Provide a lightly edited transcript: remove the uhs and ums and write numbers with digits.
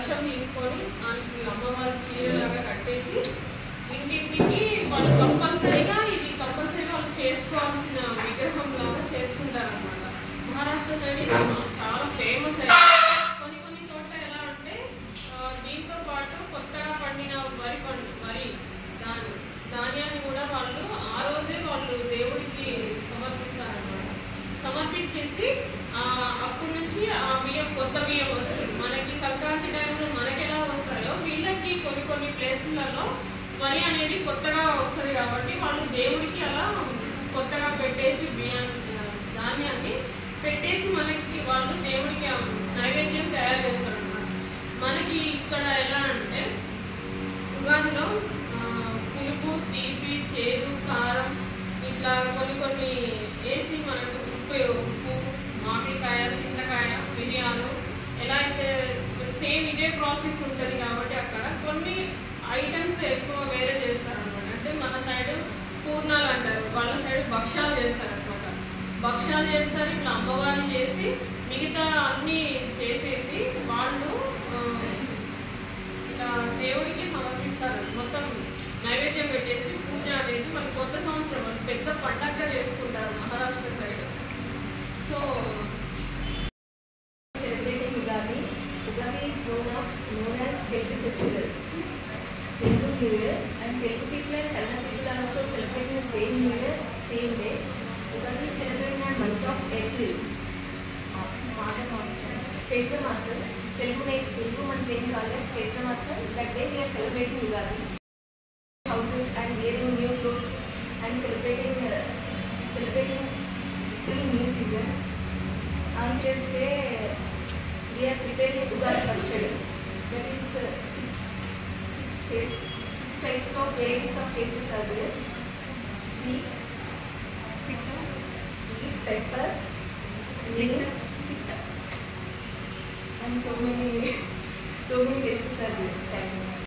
కలశం తీసుకొని దానికి అమ్మవారి చీరలాగా కట్టేసి ఇంటింటికి వాళ్ళు కంపల్సరీగా వాళ్ళు చేసుకోవాల్సిన విగ్రహం లాగా చేసుకుంటారు అనమాట. మహారాష్ట్ర సైడ్ ఇది చాలా ఫేమస్ అయింది. కొన్ని చోట్ల ఎలా అంటే దీంతో పాటు కొత్తగా పండిన వరి ధాన్యాన్ని కూడా వాళ్ళు ఆ రోజే వాళ్ళు దేవుడికి సమర్పిస్తారనమాట. సమర్పించేసి అప్పటి నుంచి ఆ బియ్యం కొత్త బియ్యం వస్తుంది. మనకి సంక్రాంతి టైంలో మనకి ఎలా వస్తాయో వీళ్ళకి కొన్ని ప్లేసులలో వరి అనేది కొత్తగా వస్తుంది కాబట్టి వాళ్ళు దేవుడికి అలా కొత్తగా పెట్టేసి ధాన్యాన్ని పెట్టేసి మనకి వాళ్ళు దేవుడికి నైవేద్యం తయారు చేస్తారు అన్నమాట. మనకి ఇక్కడ ఎలా అంటే ఉగాదిలో పులుపు, తీపి, చేదు, కారం ఇట్లా కొన్ని వేసి మనకు ఉప్పు, మామిడికాయ, చింతకాయ, మిరియాలు ఎలా అయితే సేమ్ ఇదే ప్రాసెస్ ఉంటుంది కాబట్టి అక్కడ కొన్ని ఐటమ్స్ ఎక్కువ వేరే చేస్తారు అనమాట. అంటే మన సైడ్ పూర్ణాలు అంటారు, వాళ్ళ సైడ్ భక్షాలు చేస్తారు అనమాట. భక్షాలు చేస్తారు, ఇట్లా అమ్మవారిని చేసి మిగతా అన్నీ చేసేసి వాళ్ళు ఇలా దేవుడికి సమర్పిస్తారు. మొత్తం నైవేద్యం పెట్టేసి పూజ అనేది మన కొత్త సంవత్సరం వాళ్ళు పెద్ద పండగగా చేసుకుంటారు Maharashtra side. So celebrating Ugadi. Ugadi is known as Telugu festival, Telugu New Year, and Telugu people and Kannada people are also celebrating the same New Year, same day. Ugadi is celebrated in the month of April. Chaitra Masam. Telugu month name called as Chaitra Masam. That day we are celebrating Ugadi. Houses and wearing new clothes and celebrating new season. On this day we are preparing Ugadi Pachadi. That is six types of varieties of tastes are there. Sweet, pepper, and so many tastes are there. Thank you.